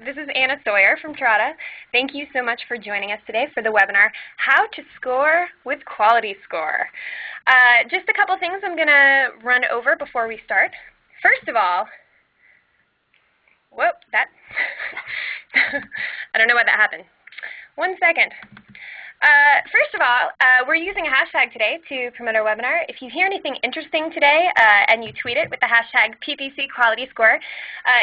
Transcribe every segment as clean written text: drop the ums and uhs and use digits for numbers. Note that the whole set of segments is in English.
This is Anna Sawyer from Trada. Thank you so much for joining us today for the webinar, How to Score with Quality Score. Just a couple things I'm going to run over before we start. First of all, whoop, that, I don't know why that happened. 1 second. First of all, we're using a hashtag today to promote our webinar. If you hear anything interesting today and you tweet it with the hashtag PPC Quality Score,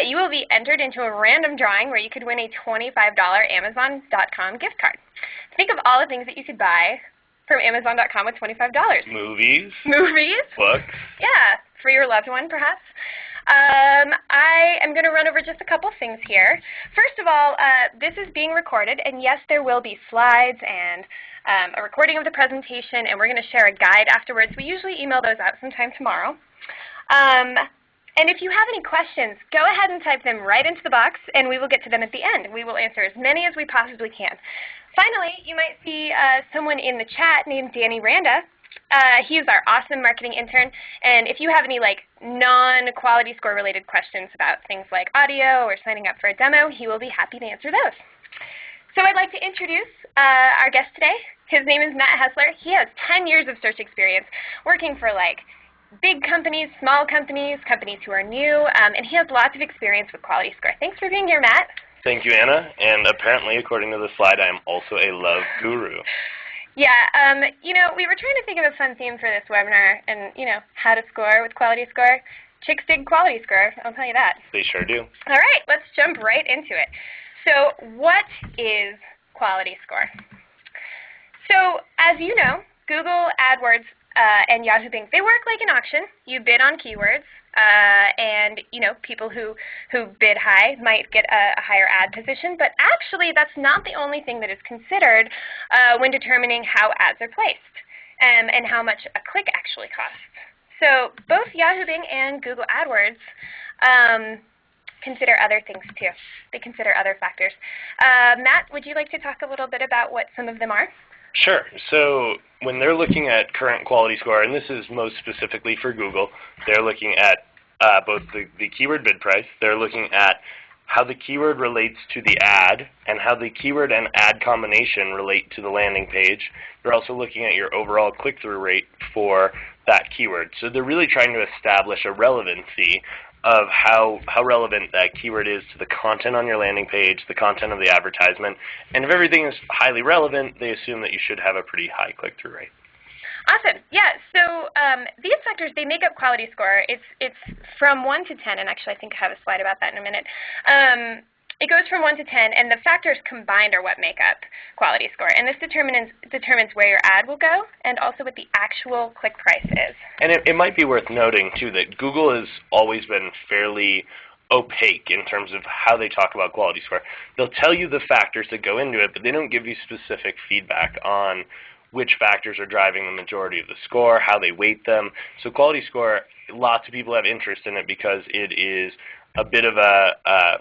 you will be entered into a random drawing where you could win a $25 Amazon.com gift card. Think of all the things that you could buy from Amazon.com with $25. Movies. Movies. Books. Yeah, for your loved one, perhaps. I am going to run over just a couple things here. First of all, this is being recorded, and yes, there will be slides and a recording of the presentation, and we're going to share a guide afterwards. We usually email those out sometime tomorrow. And if you have any questions, go ahead and type them right into the box, and we will get to them at the end. We will answer as many as we possibly can. Finally, you might see someone in the chat named Danny Randa. He is our awesome marketing intern, and if you have any non-quality score related questions about things like audio or signing up for a demo, he will be happy to answer those. So I'd like to introduce our guest today. His name is Matt Hessler. He has 10 years of search experience working for big companies, small companies, companies who are new, and he has lots of experience with quality score. Thanks for being here, Matt. Thank you, Anna. And apparently, according to the slide, I am also a love guru. Yeah, we were trying to think of a fun theme for this webinar, and, how to score with quality score. Chicks dig quality score, I'll tell you that. They sure do. All right, let's jump right into it. So what is quality score? So as you know, Google AdWords and Yahoo Bing, they work like an auction. You bid on keywords, and people who bid high might get a higher ad position, but actually that's not the only thing that is considered when determining how ads are placed and how much a click actually costs. So both Yahoo Bing and Google AdWords consider other things too. They consider other factors. Matt, would you like to talk a little bit about what some of them are? Sure. So when they're looking at current quality score, and this is most specifically for Google, they're looking at both the keyword bid price, they're looking at how the keyword relates to the ad, and how the keyword and ad combination relate to the landing page. They're also looking at your overall click-through rate for that keyword. So they're really trying to establish a relevancy of how relevant that keyword is to the content on your landing page, the content of the advertisement. And if everything is highly relevant, they assume that you should have a pretty high click-through rate. Awesome. Yeah, so these factors, they make up quality score. It's from 1 to 10, and actually I think I have a slide about that in a minute. It goes from 1 to 10, and the factors combined are what make up quality score. And this determines where your ad will go and also what the actual click price is. And it might be worth noting, too, that Google has always been fairly opaque in terms of how they talk about quality score. They'll tell you the factors that go into it, but they don't give you specific feedback on which factors are driving the majority of the score, how they weight them. So quality score, lots of people have interest in it because it is a bit of a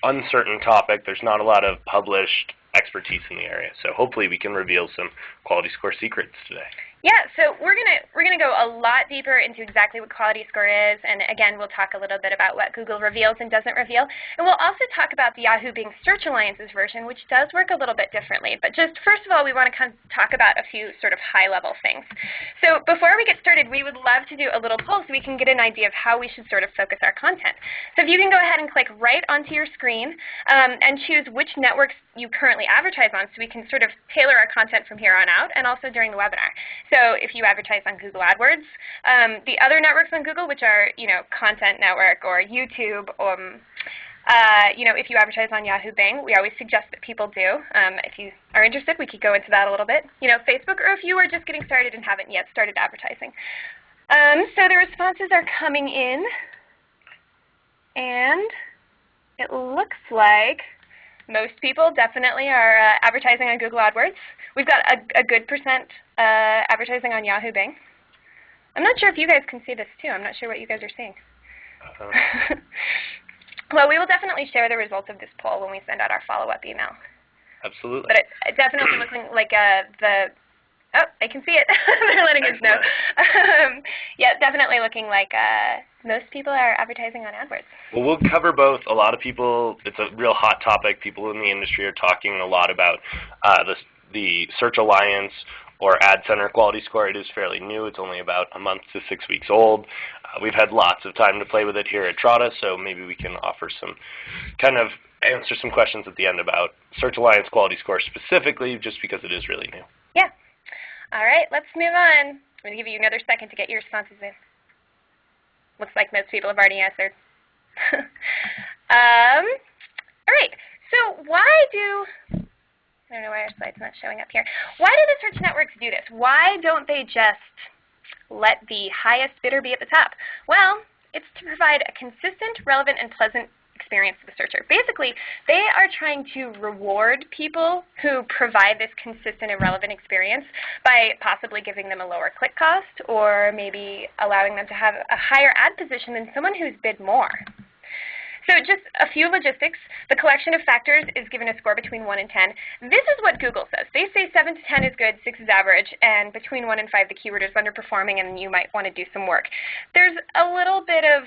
uncertain topic. There's not a lot of published expertise in the area. So hopefully we can reveal some quality score secrets today. Yeah, so we're gonna go a lot deeper into exactly what quality score is, and again, we'll talk a little bit about what Google reveals and doesn't reveal, and we'll also talk about the Yahoo Bing Search Alliance's version, which does work a little bit differently. But just first of all, we want to kind of talk about a few sort of high-level things. So before we get started, we would love to do a little poll so we can get an idea of how we should sort of focus our content. So if you can go ahead and click right onto your screen and choose which networks you currently advertise on, so we can sort of tailor our content from here on out, and also during the webinar. So if you advertise on Google AdWords, the other networks on Google, which are Content Network or YouTube, if you advertise on Yahoo Bing, we always suggest that people do. If you are interested, we could go into that a little bit. Facebook, or if you are just getting started and haven't yet started advertising. So the responses are coming in, and it looks like most people definitely are advertising on Google AdWords. We've got a good percent advertising on Yahoo Bing. I'm not sure if you guys can see this too. I'm not sure what you guys are seeing. Well, we will definitely share the results of this poll when we send out our follow-up email. Absolutely. But it's definitely looking like the Oh, I can see it. They're letting us know. Yeah, definitely looking like most people are advertising on AdWords. Well, we'll cover both. A lot of people, it's a real hot topic. People in the industry are talking a lot about the Search Alliance or Ad Center quality score. It is fairly new. It's only about a month to 6 weeks old. We've had lots of time to play with it here at Trada, so maybe we can offer some answer some questions at the end about Search Alliance quality score specifically, just because it is really new. Yeah. All right, let's move on. I'm going to give you another second to get your responses in. Looks like most people have already answered. All right, so why do, I don't know why our slide's not showing up here. Why do the search networks do this? Why don't they just let the highest bidder be at the top? Well, it's to provide a consistent, relevant, and pleasant experience to the searcher. Basically, they are trying to reward people who provide this consistent and relevant experience by possibly giving them a lower click cost or maybe allowing them to have a higher ad position than someone who's bid more. So just a few logistics. The collection of factors is given a score between 1 and 10. This is what Google says. They say 7 to 10 is good, 6 is average, and between 1 and 5 the keyword is underperforming and you might want to do some work. There's a little bit of,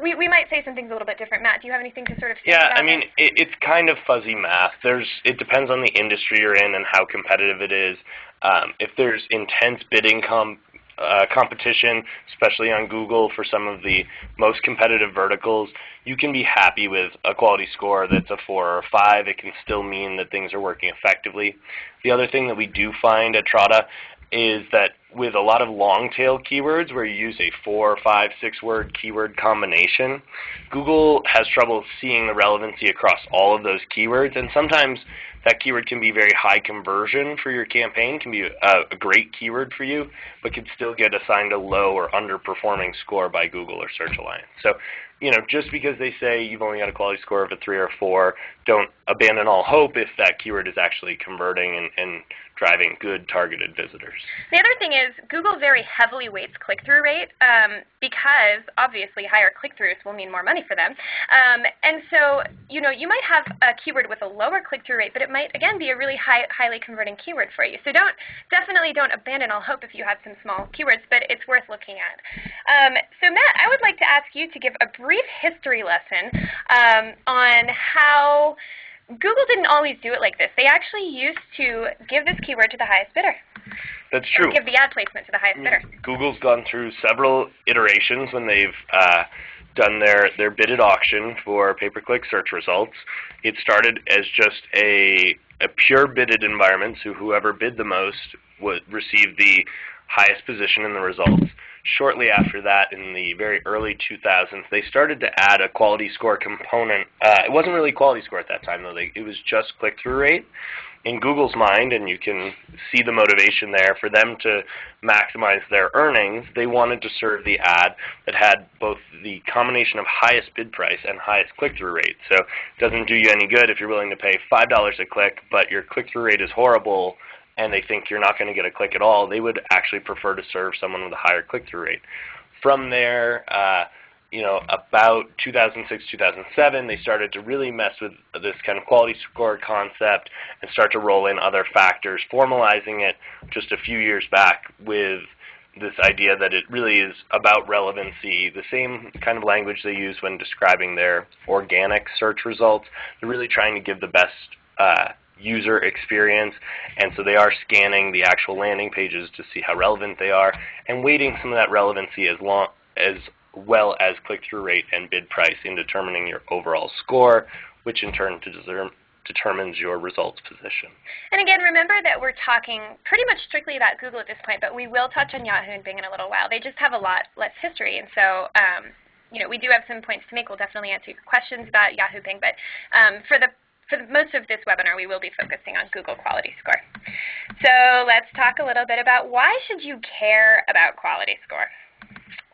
we might say something's a little bit different. Matt, do you have anything to sort of say about I mean, it's kind of fuzzy math. It depends on the industry you're in and how competitive it is. If there's intense bidding competition, especially on Google for some of the most competitive verticals, you can be happy with a quality score that's a 4 or a 5. It can still mean that things are working effectively. The other thing that we do find at Trada is that with a lot of long-tail keywords where you use a 4, 5, 6-word keyword combination, Google has trouble seeing the relevancy across all of those keywords, and sometimes that keyword can be very high conversion for your campaign, can be a great keyword for you, but can still get assigned a low or underperforming score by Google or Search Alliance. So, just because they say you've only got a quality score of a 3 or 4, don't abandon all hope if that keyword is actually converting and driving good targeted visitors. The other thing is Google very heavily weights click-through rate because obviously higher click-throughs will mean more money for them. And so, you might have a keyword with a lower click-through rate, but it might, again, be a really highly converting keyword for you. So definitely don't abandon all hope if you have some small keywords, but it's worth looking at. So Matt, I would like to ask you to give a brief history lesson on how Google didn't always do it like this. They actually used to give this keyword to the highest bidder. That's true. Give the ad placement to the highest bidder. Google's gone through several iterations when they've done their bidded auction for pay-per-click search results. It started as just a pure bidded environment, so whoever bid the most would receive the highest position in the results. Shortly after that, in the very early 2000s, they started to add a quality score component. It wasn't really quality score at that time, though. It was just click-through rate. In Google's mind, and you can see the motivation there, for them to maximize their earnings, they wanted to serve the ad that had both the combination of highest bid price and highest click-through rate. So it doesn't do you any good if you're willing to pay $5 a click, but your click-through rate is horrible, and they think you're not going to get a click at all. They would actually prefer to serve someone with a higher click-through rate. From there, about 2006, 2007, they started to really mess with this kind of quality score concept and start to roll in other factors, formalizing it just a few years back with this idea that it really is about relevancy, the same kind of language they use when describing their organic search results. They're really trying to give the best user experience, and so they are scanning the actual landing pages to see how relevant they are and weighting some of that relevancy as well as click-through rate and bid price in determining your overall score, which in turn determines your results position. And again, remember that we're talking pretty much strictly about Google at this point, but we will touch on Yahoo and Bing in a little while. They just have a lot less history, and so we do have some points to make. We'll definitely answer your questions about Yahoo, Bing, but for most of this webinar, we will be focusing on Google Quality Score. So let's talk a little bit about why should you care about Quality Score?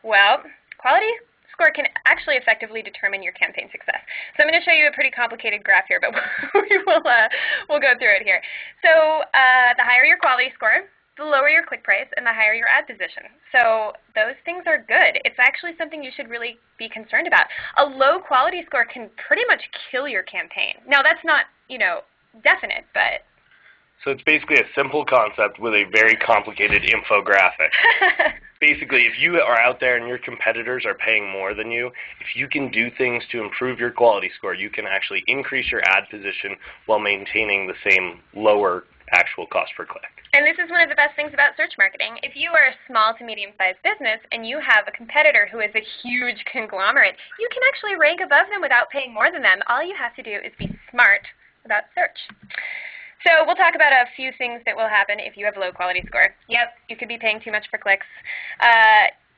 Well, Quality Score can actually effectively determine your campaign success. So I'm going to show you a pretty complicated graph here, but we'll go through it here. So the higher your Quality Score, the lower your click price, and the higher your ad position. So those things are good. It's actually something you should really be concerned about. A low quality score can pretty much kill your campaign. Now that's not, definite, but... So it's basically a simple concept with a very complicated infographic. Basically, if you are out there and your competitors are paying more than you, if you can do things to improve your quality score, you can actually increase your ad position while maintaining the same lower actual cost per click. And this is one of the best things about search marketing. If you are a small to medium-sized business and you have a competitor who is a huge conglomerate, you can actually rank above them without paying more than them. All you have to do is be smart about search. So we'll talk about a few things that will happen if you have a low quality score. Yep, you could be paying too much for clicks.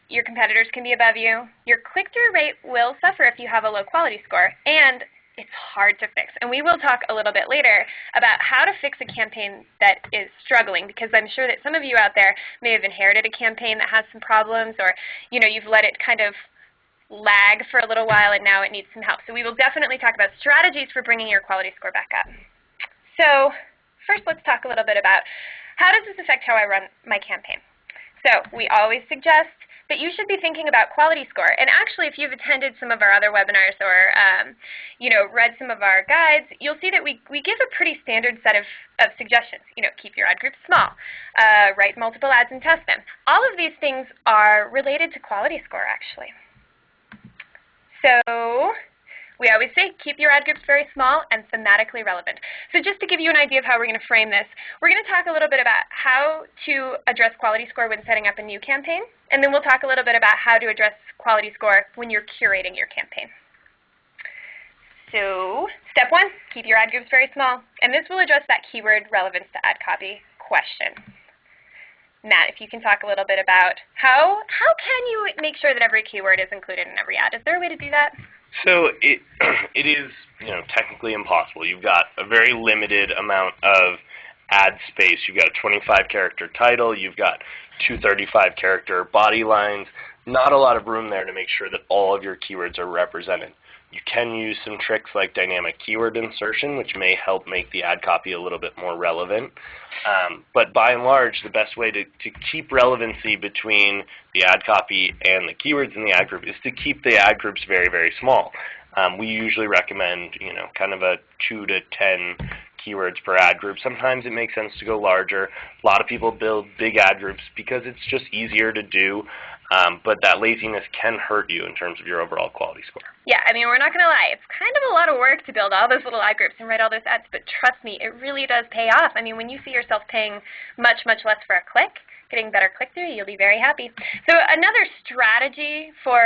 Your competitors can be above you. Your click-through rate will suffer if you have a low quality score, and it's hard to fix. And we will talk a little bit later about how to fix a campaign that is struggling, because I'm sure that some of you out there may have inherited a campaign that has some problems, or you've let it kind of lag for a little while and now it needs some help. So we will definitely talk about strategies for bringing your quality score back up. So first, let's talk a little bit about how does this affect how I run my campaign. So we always suggest that you should be thinking about quality score. And actually, if you've attended some of our other webinars or read some of our guides, you'll see that we give a pretty standard set of suggestions. Keep your ad groups small, write multiple ads and test them. All of these things are related to quality score, actually. So we always say keep your ad groups very small and thematically relevant. So just to give you an idea of how we're going to frame this, we're going to talk a little bit about how to address quality score when setting up a new campaign, and then we'll talk a little bit about how to address quality score when you're curating your campaign. So step one, keep your ad groups very small, and this will address that keyword relevance to ad copy question. Matt, if you can talk a little bit about how can you make sure that every keyword is included in every ad? Is there a way to do that? So it is technically impossible. You've got a very limited amount of ad space. You've got a 25-character title. You've got 235-character body lines. Not a lot of room there to make sure that all of your keywords are represented. You can use some tricks like dynamic keyword insertion, which may help make the ad copy a little bit more relevant. But by and large, the best way to keep relevancy between the ad copy and the keywords in the ad group is to keep the ad groups very, very small. We usually recommend, kind of a 2 to 10 keywords per ad group. Sometimes it makes sense to go larger. A lot of people build big ad groups because it's just easier to do. But that laziness can hurt you in terms of your overall quality score. Yeah, we're not going to lie. It's kind of a lot of work to build all those little ad groups and write all those ads, but trust me, it really does pay off. When you see yourself paying much, much less for a click, getting better click-through, you'll be very happy. So another strategy for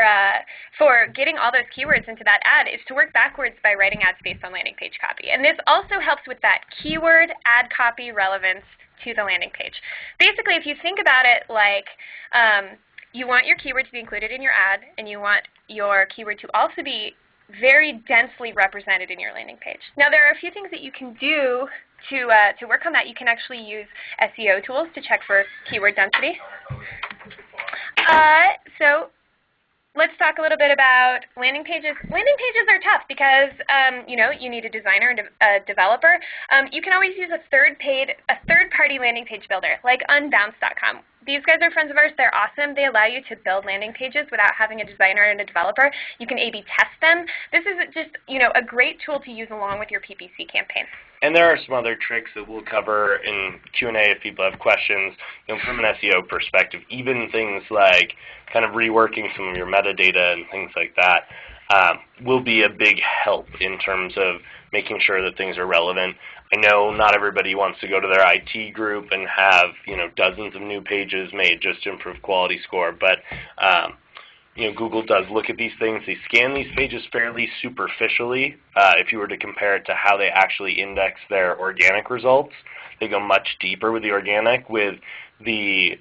getting all those keywords into that ad is to work backwards by writing ads based on landing page copy. And this also helps with that keyword ad copy relevance to the landing page. Basically, if you think about it like you want your keyword to be included in your ad, and you want your keyword to also be very densely represented in your landing page. Now, there are a few things that you can do to work on that. You can actually use SEO tools to check for keyword density. So let's talk a little bit about landing pages. Landing pages are tough because you need a designer and a developer. You can always use a third-party landing page builder like unbounce.com. These guys are friends of ours. They're awesome. They allow you to build landing pages without having a designer and a developer. You can A/B test them. This is just a great tool to use along with your PPC campaign. And there are some other tricks that we'll cover in Q&A if people have questions. From an SEO perspective, even things like kind of reworking some of your metadata and things like that will be a big help in terms of making sure that things are relevant. I know not everybody wants to go to their IT group and have dozens of new pages made just to improve quality score, but Google does look at these things. They scan these pages fairly superficially. If you were to compare it to how they actually index their organic results, they go much deeper with the organic. With the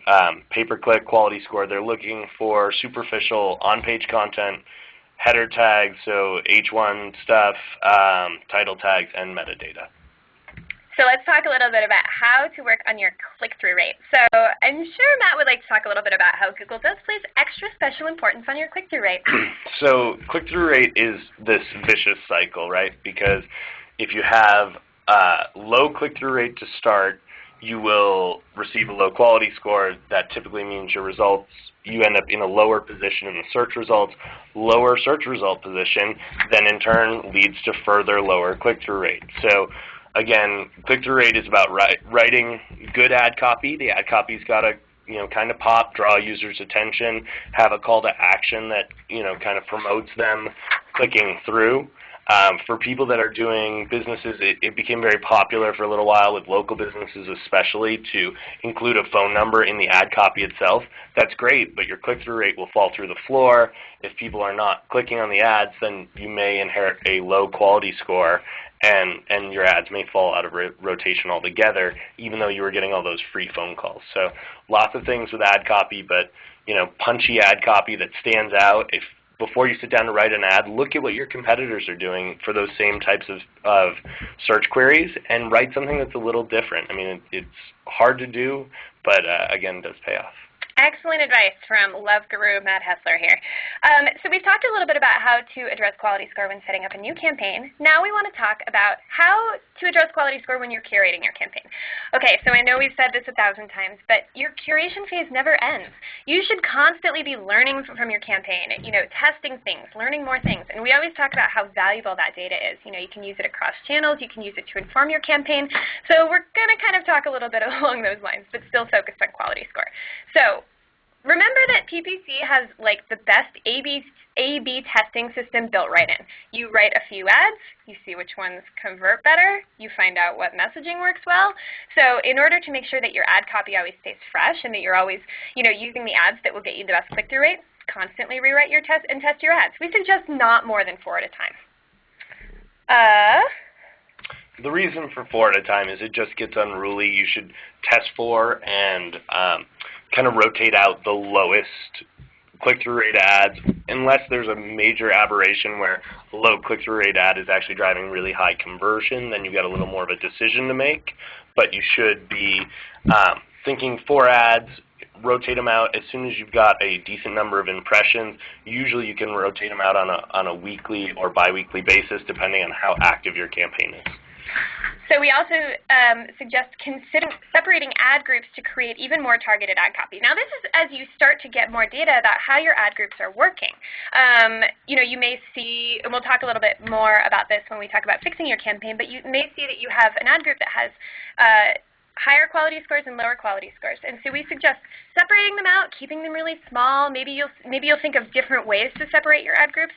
pay-per-click quality score, they're looking for superficial on-page content, header tags, so H1 stuff, title tags, and metadata. So let's talk a little bit about how to work on your click-through rate. So I'm sure Matt would like to talk a little bit about how Google does place extra special importance on your click-through rate. So click-through rate is this vicious cycle, right? Because if you have low click-through rate to start, you will receive a low quality score. That typically means your results, you end up in a lower position in the search results. Lower search result position then in turn leads to further lower click-through rate. So again, click-through rate is about writing good ad copy. The ad copy's got to kind of pop, draw users' attention, have a call to action that kind of promotes them clicking through. For people that are doing businesses, it became very popular for a little while with local businesses especially to include a phone number in the ad copy itself. That's great, but your click-through rate will fall through the floor. If people are not clicking on the ads, then you may inherit a low quality score, and your ads may fall out of rotation altogether, even though you were getting all those free phone calls. So lots of things with ad copy, but punchy ad copy that stands out. If before you sit down to write an ad, look at what your competitors are doing for those same types of search queries and write something that's a little different. I mean, it's hard to do, but again, it does pay off. Excellent advice from Love Guru Matt Hessler here. So we've talked a little bit about how to address quality score when setting up a new campaign. Now we want to talk about how to address quality score when you're curating your campaign. Okay, so I know we've said this 1,000 times, but your curation phase never ends. You should constantly be learning from your campaign, testing things, learning more things. And we always talk about how valuable that data is. You can use it across channels. You can use it to inform your campaign. So we're going to kind of talk a little bit along those lines, but still focused on quality score. So remember that PPC has the best A/B testing system built right in. You write a few ads, you see which ones convert better, you find out what messaging works well. So in order to make sure that your ad copy always stays fresh and that you're always using the ads that will get you the best click-through rate, constantly rewrite your test and test your ads. We suggest not more than 4 at a time. The reason for 4 at a time is it just gets unruly. You should test 4 and kind of rotate out the lowest click-through rate ads, unless there's a major aberration where a low click-through rate ad is actually driving really high conversion. Then you've got a little more of a decision to make. But you should be thinking 4 ads, rotate them out as soon as you've got a decent number of impressions. Usually you can rotate them out on a weekly or bi-weekly basis, depending on how active your campaign is. So we also suggest separating ad groups to create even more targeted ad copy. Now this is as you start to get more data about how your ad groups are working. You may see, and we'll talk a little bit more about this when we talk about fixing your campaign, but you may see that you have an ad group that has higher quality scores and lower quality scores. And so we suggest separating them out, keeping them really small. Maybe you'll think of different ways to separate your ad groups,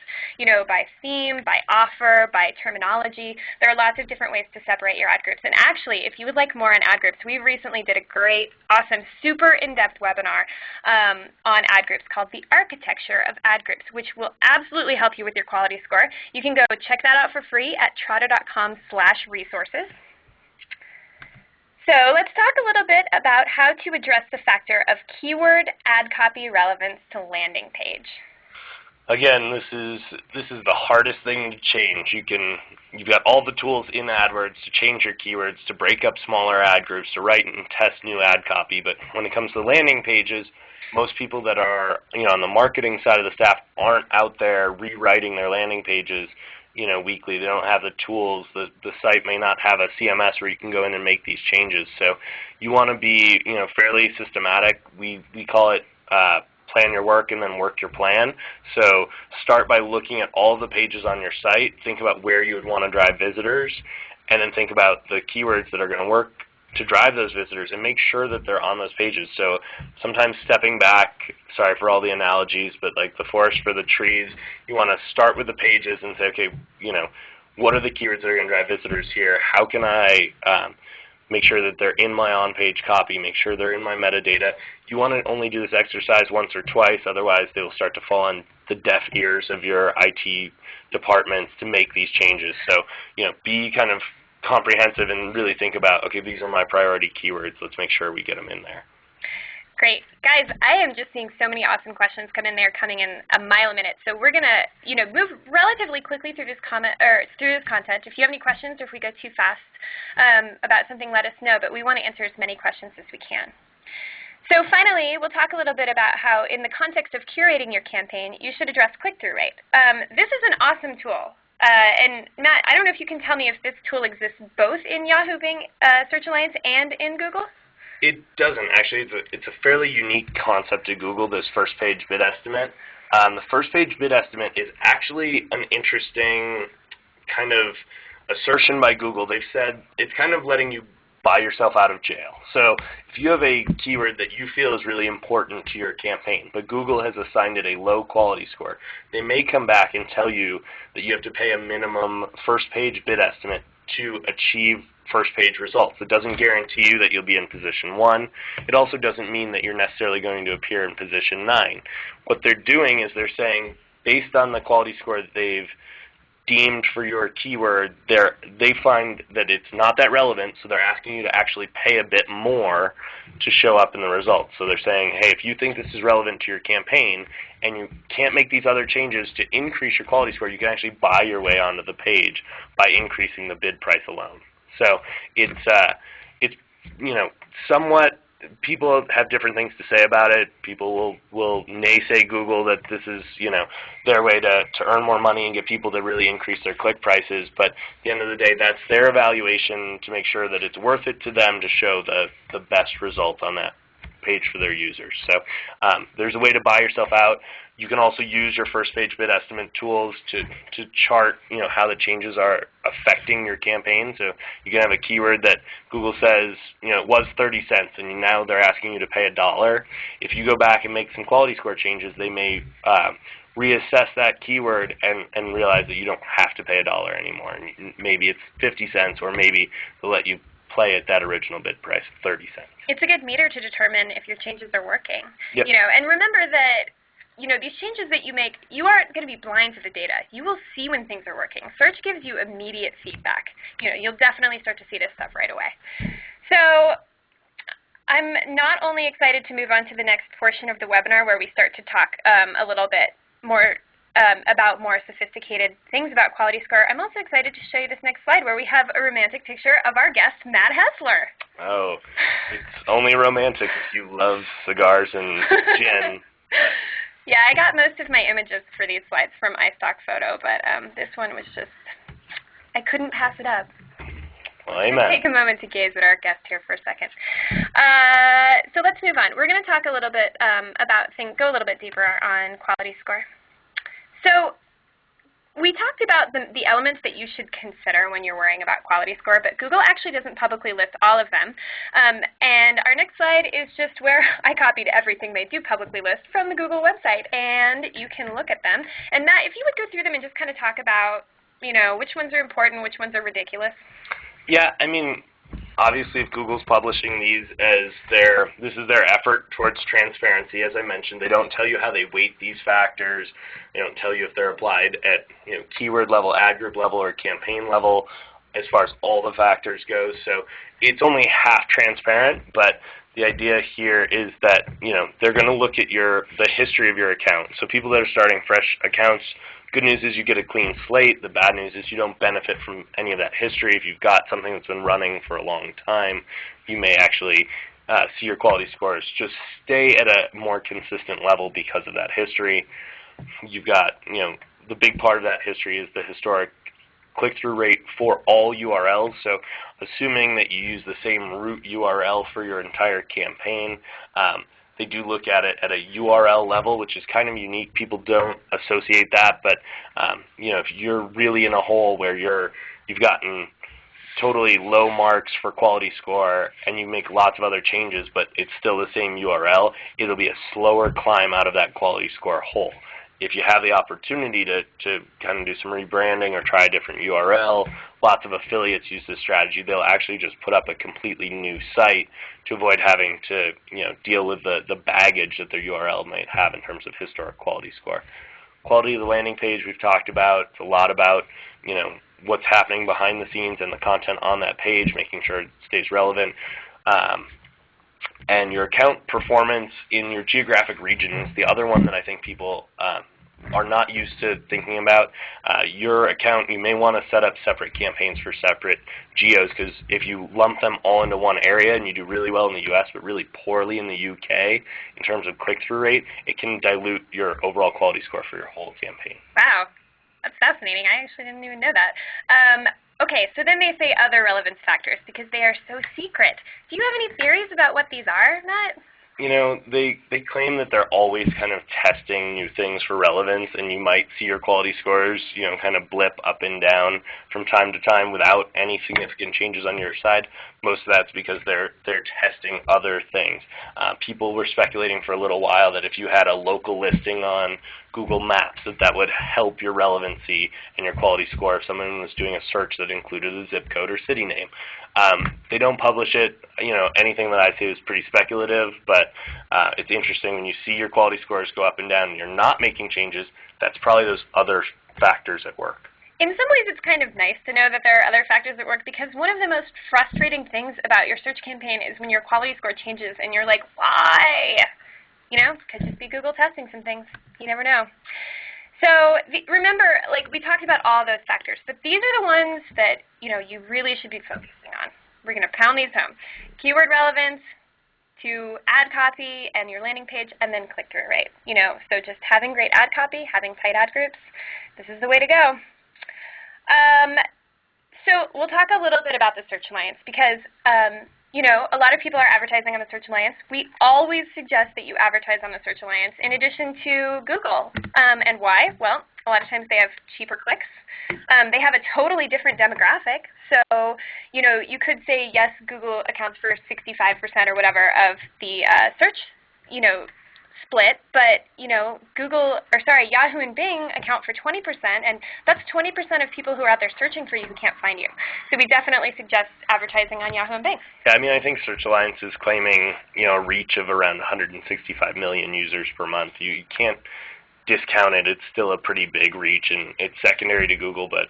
by theme, by offer, by terminology. There are lots of different ways to separate your ad groups. And actually, if you would like more on ad groups, we recently did a great, awesome, super in-depth webinar on ad groups called The Architecture of Ad Groups, which will absolutely help you with your quality score. You can go check that out for free at trada.com/resources. So let's talk a little bit about how to address the factor of keyword ad copy relevance to landing page. Again, this is the hardest thing to change. You've got all the tools in AdWords to change your keywords, to break up smaller ad groups, to write and test new ad copy. But when it comes to landing pages, most people that are on the marketing side of the staff aren't out there rewriting their landing pages weekly. They don't have the tools. The site may not have a CMS where you can go in and make these changes. So you want to be fairly systematic. We call it plan your work and then work your plan. So start by looking at all the pages on your site. Think about where you would want to drive visitors, and then think about the keywords that are going to work to drive those visitors, and make sure that they're on those pages. So sometimes stepping back, sorry for all the analogies, but like the forest for the trees, you want to start with the pages and say, okay, what are the keywords that are going to drive visitors here? How can I make sure that they're in my on-page copy, make sure they're in my metadata? You want to only do this exercise once or twice, otherwise they will start to fall on the deaf ears of your IT departments to make these changes. So, be kind of comprehensive and really think about, okay, these are my priority keywords. Let's make sure we get them in there. Great. Guys, I am just seeing so many awesome questions come in there, coming in a mile a minute. So we're going to, move relatively quickly through this content. If you have any questions, or if we go too fast about something, let us know. But we want to answer as many questions as we can. So finally, we'll talk a little bit about how, in the context of curating your campaign, you should address click-through rate. This is an awesome tool. And Matt, I don't know if you can tell me if this tool exists both in Yahoo Bing Search Alliance and in Google? It doesn't, actually. It's a fairly unique concept to Google, this first page bid estimate. The first page bid estimate is actually an interesting kind of assertion by Google. They've said it's kind of letting you buy yourself out of jail. So if you have a keyword that you feel is really important to your campaign, but Google has assigned it a low quality score, they may come back and tell you that you have to pay a minimum first page bid estimate to achieve first page results. It doesn't guarantee you that you'll be in position 1. It also doesn't mean that you're necessarily going to appear in position 9. What they're doing is they're saying, based on the quality score that they've deemed for your keyword, they find that it's not that relevant, so they're asking you to actually pay a bit more to show up in the results. So they're saying, hey, if you think this is relevant to your campaign and you can't make these other changes to increase your quality score, you can actually buy your way onto the page by increasing the bid price alone. So it's somewhat, people have different things to say about it. People will naysay Google that this is, their way to earn more money and get people to really increase their click prices. But at the end of the day, that's their evaluation to make sure that it's worth it to them to show the best result on that page for their users. So there's a way to buy yourself out. You can also use your first page bid estimate tools to chart, how the changes are affecting your campaign. So you can have a keyword that Google says, it was 30 cents, and now they're asking you to pay $1. If you go back and make some quality score changes, they may reassess that keyword and realize that you don't have to pay $1 anymore. And maybe it's 50 cents, or maybe they'll let you play at that original bid price of 30 cents. It's a good meter to determine if your changes are working. Yep. And remember that these changes that you make, you aren't going to be blind to the data. You will see when things are working. Search gives you immediate feedback. You'll definitely start to see this stuff right away. So I'm not only excited to move on to the next portion of the webinar where we start to talk a little bit more about more sophisticated things about quality score. I'm also excited to show you this next slide where we have a romantic picture of our guest, Matt Hessler. Oh, it's only romantic if you love cigars and gin. Yeah, I got most of my images for these slides from iStock Photo, but this one was just, I couldn't pass it up. Well, amen. Let's take a moment to gaze at our guest here for a second. So let's move on. We're going to talk a little bit go a little bit deeper on quality score. So we talked about the elements that you should consider when you're worrying about quality score, but Google actually doesn't publicly list all of them. And our next slide is just where I copied everything they do publicly list from the Google website, and you can look at them. And Matt, if you would go through them and just kind of talk about, which ones are important, which ones are ridiculous. Yeah, obviously, if Google's publishing these as this is their effort towards transparency, as I mentioned, they don't tell you how they weight these factors. They don't tell you if they're applied at keyword level, ad group level, or campaign level as far as all the factors go. So it's only half transparent, but the idea here is that they're going to look at the history of your account. So people that are starting fresh accounts, good news is you get a clean slate. The bad news is you don't benefit from any of that history. If you've got something that's been running for a long time, you may actually see your quality scores just stay at a more consistent level because of that history. You've got, the big part of that history is the historic click-through rate for all URLs. So assuming that you use the same root URL for your entire campaign, they do look at it at a URL level, which is kind of unique. People don't associate that, but if you're really in a hole where you've gotten totally low marks for quality score and you make lots of other changes, but it's still the same URL, it'll be a slower climb out of that quality score hole. If you have the opportunity to kind of do some rebranding or try a different URL, lots of affiliates use this strategy. They'll actually just put up a completely new site to avoid having to deal with the baggage that their URL might have in terms of historic quality score. Quality of the landing page we've talked about. It's a lot about what's happening behind the scenes and the content on that page, making sure it stays relevant. And your account performance in your geographic region is the other one that I think people are not used to thinking about. Your account, you may want to set up separate campaigns for separate geos, because if you lump them all into one area and you do really well in the US but really poorly in the UK in terms of click-through rate, it can dilute your overall quality score for your whole campaign. Wow, that's fascinating. I actually didn't even know that. Okay, so then they say other relevance factors because they are so secret. Do you have any theories about what these are, Matt? you know, they claim that they're always kind of testing new things for relevance, and you might see your quality scores, you know, kind of blip up and down from time to time without any significant changes on your side. Most of that's because they're testing other things. People were speculating for a little while that if you had a local listing on Google Maps, that would help your relevancy and your quality score if someone was doing a search that included a zip code or city name. They don't publish it. You know, anything that I say is pretty speculative, but it's interesting when you see your quality scores go up and down and you're not making changes, that's probably those other factors at work. In some ways, it's kind of nice to know that there are other factors at work, because one of the most frustrating things about your search campaign is when your quality score changes and you're like, why? You know, could just be Google testing some things. You never know. So remember, like, we talked about all those factors, but these are the ones that, you know, you really should be focusing on. We're going to pound these home. Keyword relevance to ad copy and your landing page, and then click-through rate. You know, so just having great ad copy, having tight ad groups, this is the way to go. So we'll talk a little bit about the Search Alliance, because you know, a lot of people are advertising on the Search Alliance. We always suggest that you advertise on the Search Alliance in addition to Google. And why? Well, a lot of times they have cheaper clicks. They have a totally different demographic. So, you know, you could say, yes, Google accounts for 65% or whatever of the search, you know, split, but, you know, Yahoo and Bing account for 20%, and that's 20% of people who are out there searching for you who can't find you. So we definitely suggest advertising on Yahoo and Bing. Yeah, I mean, I think Search Alliance is claiming, you know, a reach of around 165 million users per month. You can't discount it. It's still a pretty big reach, and it's secondary to Google, but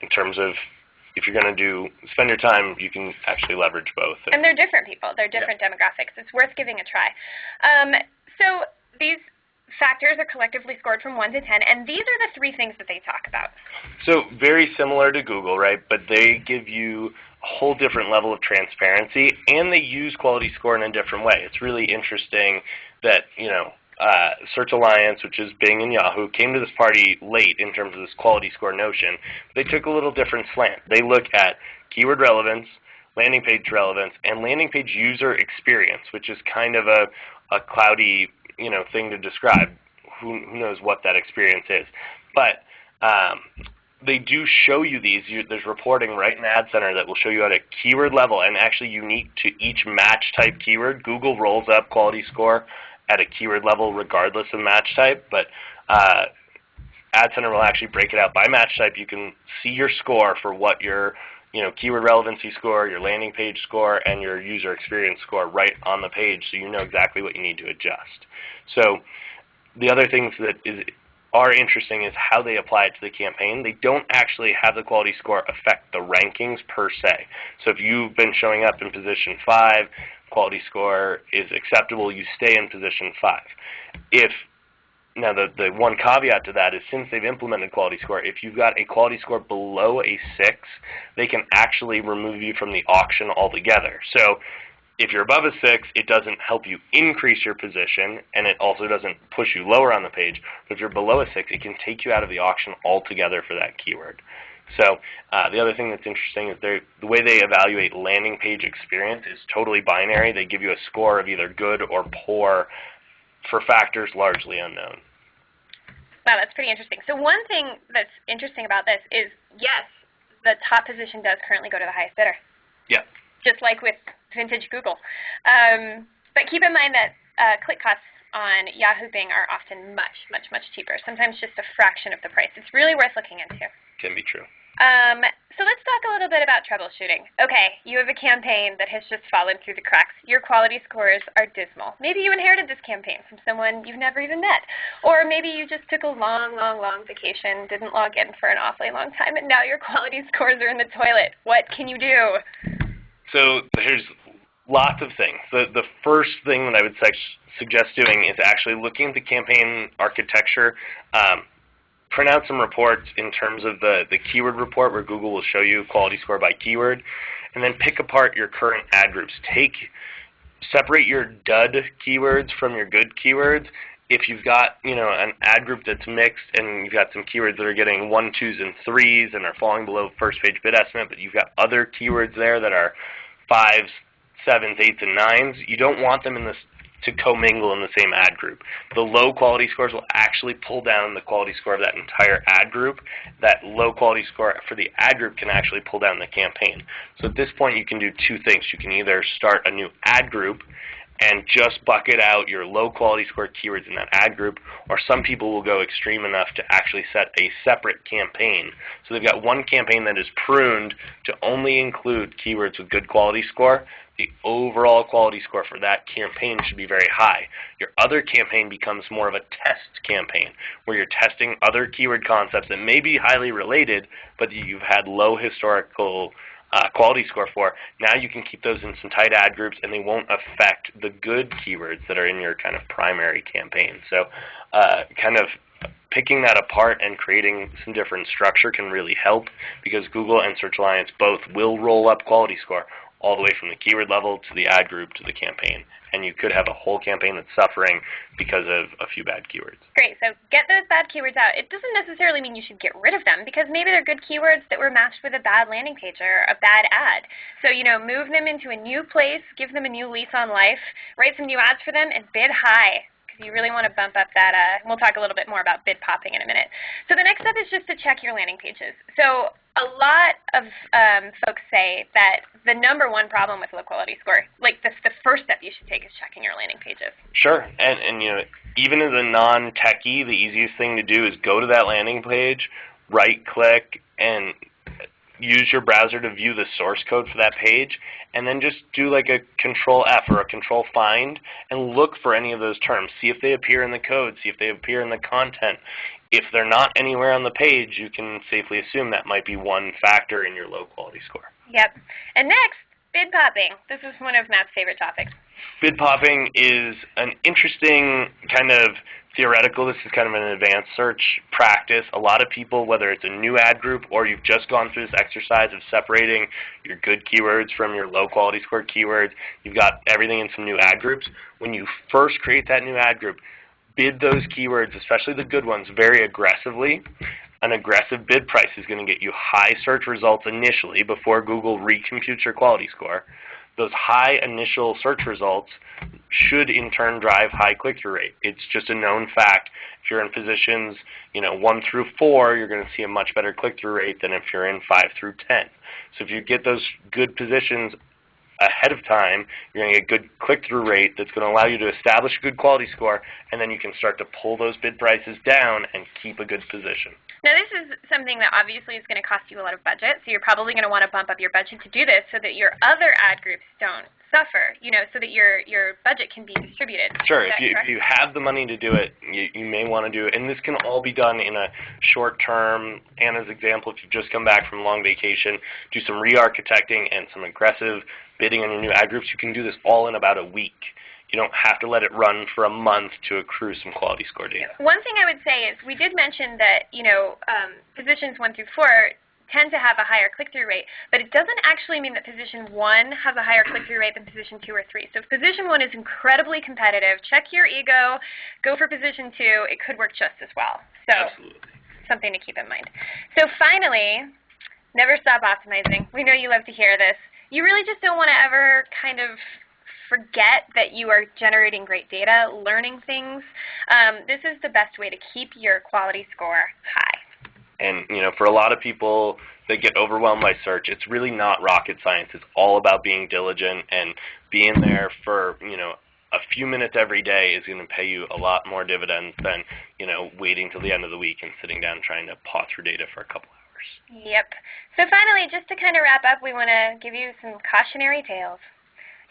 in terms of if you're going to spend your time, you can actually leverage both. And they're different people. They're different demographics. It's worth giving a try. So these factors are collectively scored from 1 to 10, and these are the 3 things that they talk about. So very similar to Google, right? But they give you a whole different level of transparency, and they use quality score in a different way. It's really interesting that, you know, Search Alliance, which is Bing and Yahoo, came to this party late in terms of this quality score notion. They took a little different slant. They look at keyword relevance, landing page relevance, and landing page user experience, which is kind of a cloudy, you know, thing to describe. Who knows what that experience is? But they do show you these. There's reporting right in Ad Center that will show you at a keyword level, and actually unique to each match type keyword. Google rolls up quality score at a keyword level regardless of match type, but Ad Center will actually break it out by match type. You can see your score for what your, you know, keyword relevancy score, your landing page score, and your user experience score right on the page, so you know exactly what you need to adjust. So the other things that are interesting is how they apply it to the campaign. They don't actually have the quality score affect the rankings per se. So if you've been showing up in position 5, quality score is acceptable, you stay in position 5. Now the one caveat to that is, since they've implemented quality score, if you've got a quality score below a 6, they can actually remove you from the auction altogether. So if you're above a 6, it doesn't help you increase your position, and it also doesn't push you lower on the page. But if you're below a 6, it can take you out of the auction altogether for that keyword. So the other thing that's interesting is the way they evaluate landing page experience is totally binary. They give you a score of either good or poor for factors largely unknown. Wow, that's pretty interesting. So one thing that's interesting about this is, yes, the top position does currently go to the highest bidder. Yeah. Just like with vintage Google. But keep in mind that click costs on Yahoo Bing are often much, much, much cheaper, sometimes just a fraction of the price. It's really worth looking into. Can be true. So let's talk a little bit about troubleshooting. Okay, you have a campaign that has just fallen through the cracks. Your quality scores are dismal. Maybe you inherited this campaign from someone you've never even met. Or maybe you just took a long, long, long vacation, didn't log in for an awfully long time, and now your quality scores are in the toilet. What can you do? So there's lots of things. The first thing that I would suggest doing is actually looking at the campaign architecture. Print out some reports in terms of the keyword report, where Google will show you quality score by keyword, and then pick apart your current ad groups. Separate your dud keywords from your good keywords. If you've got, you know, an ad group that's mixed and you've got some keywords that are getting 1, 2s, and 3s and are falling below first page bid estimate, but you've got other keywords there that are 5s, 7s, 8s, and 9s, you don't want them to commingle in the same ad group. The low quality scores will actually pull down the quality score of that entire ad group. That low quality score for the ad group can actually pull down the campaign. So at this point, you can do two things. You can either start a new ad group and just bucket out your low quality score keywords in that ad group, or some people will go extreme enough to actually set a separate campaign. So they've got one campaign that is pruned to only include keywords with good quality score. The overall quality score for that campaign should be very high. Your other campaign becomes more of a test campaign, where you're testing other keyword concepts that may be highly related, but you've had low historical quality score for. Now you can keep those in some tight ad groups, and they won't affect the good keywords that are in your kind of primary campaign. So kind of picking that apart and creating some different structure can really help, because Google and Search Alliance both will roll up quality score all the way from the keyword level to the ad group to the campaign. And you could have a whole campaign that's suffering because of a few bad keywords. Great. So get those bad keywords out. It doesn't necessarily mean you should get rid of them, because maybe they're good keywords that were matched with a bad landing page or a bad ad. So, move them into a new place, give them a new lease on life, write some new ads for them, and bid high, because you really want to bump up that. We'll talk a little bit more about bid popping in a minute. So the next step is just to check your landing pages. So a lot of folks say that the #1 problem with low quality score, like the first step you should take, is checking your landing pages. Sure, and even as a non-techie, the easiest thing to do is go to that landing page, right-click, and use your browser to view the source code for that page, and then just do like a Control F or a Control Find and look for any of those terms. See if they appear in the code. See if they appear in the content. If they're not anywhere on the page, you can safely assume that might be one factor in your low quality score. Yep. And next, bid popping. This is one of Matt's favorite topics. Bid popping is an interesting kind of theoretical. This is kind of an advanced search practice. A lot of people, whether it's a new ad group or you've just gone through this exercise of separating your good keywords from your low quality score keywords, you've got everything in some new ad groups. When you first create that new ad group, bid those keywords, especially the good ones, very aggressively. An aggressive bid price is going to get you high search results initially before Google recomputes your quality score. Those high initial search results should in turn drive high click-through rate. It's just a known fact. If you're in positions 1 through 4, you're going to see a much better click-through rate than if you're in 5 through 10. So if you get those good positions ahead of time, you're going to get good click-through rate that's going to allow you to establish a good quality score, and then you can start to pull those bid prices down and keep a good position. Now, this is something that obviously is going to cost you a lot of budget, so you're probably going to want to bump up your budget to do this so that your other ad groups don't suffer, so that your budget can be distributed. Sure. If you have the money to do it, you may want to do it. And this can all be done in a short term. Anna's example, if you've just come back from a long vacation, do some re-architecting and some aggressive bidding on your new ad groups. You can do this all in about a week. You don't have to let it run for a month to accrue some quality score data. One thing I would say is we did mention that, positions 1 through 4 tend to have a higher click-through rate, but it doesn't actually mean that position 1 has a higher click-through rate than position 2 or 3. So if position 1 is incredibly competitive, check your ego, go for position 2. It could work just as well. So Absolutely. Something to keep in mind. So finally, never stop optimizing. We know you love to hear this. You really just don't want to ever kind of forget that you are generating great data, learning things. This is the best way to keep your quality score high. And, for a lot of people that get overwhelmed by search, it's really not rocket science. It's all about being diligent, and being there for, a few minutes every day is going to pay you a lot more dividends than, waiting till the end of the week and sitting down trying to paw through data for a couple hours. Yep. So finally, just to kind of wrap up, we want to give you some cautionary tales.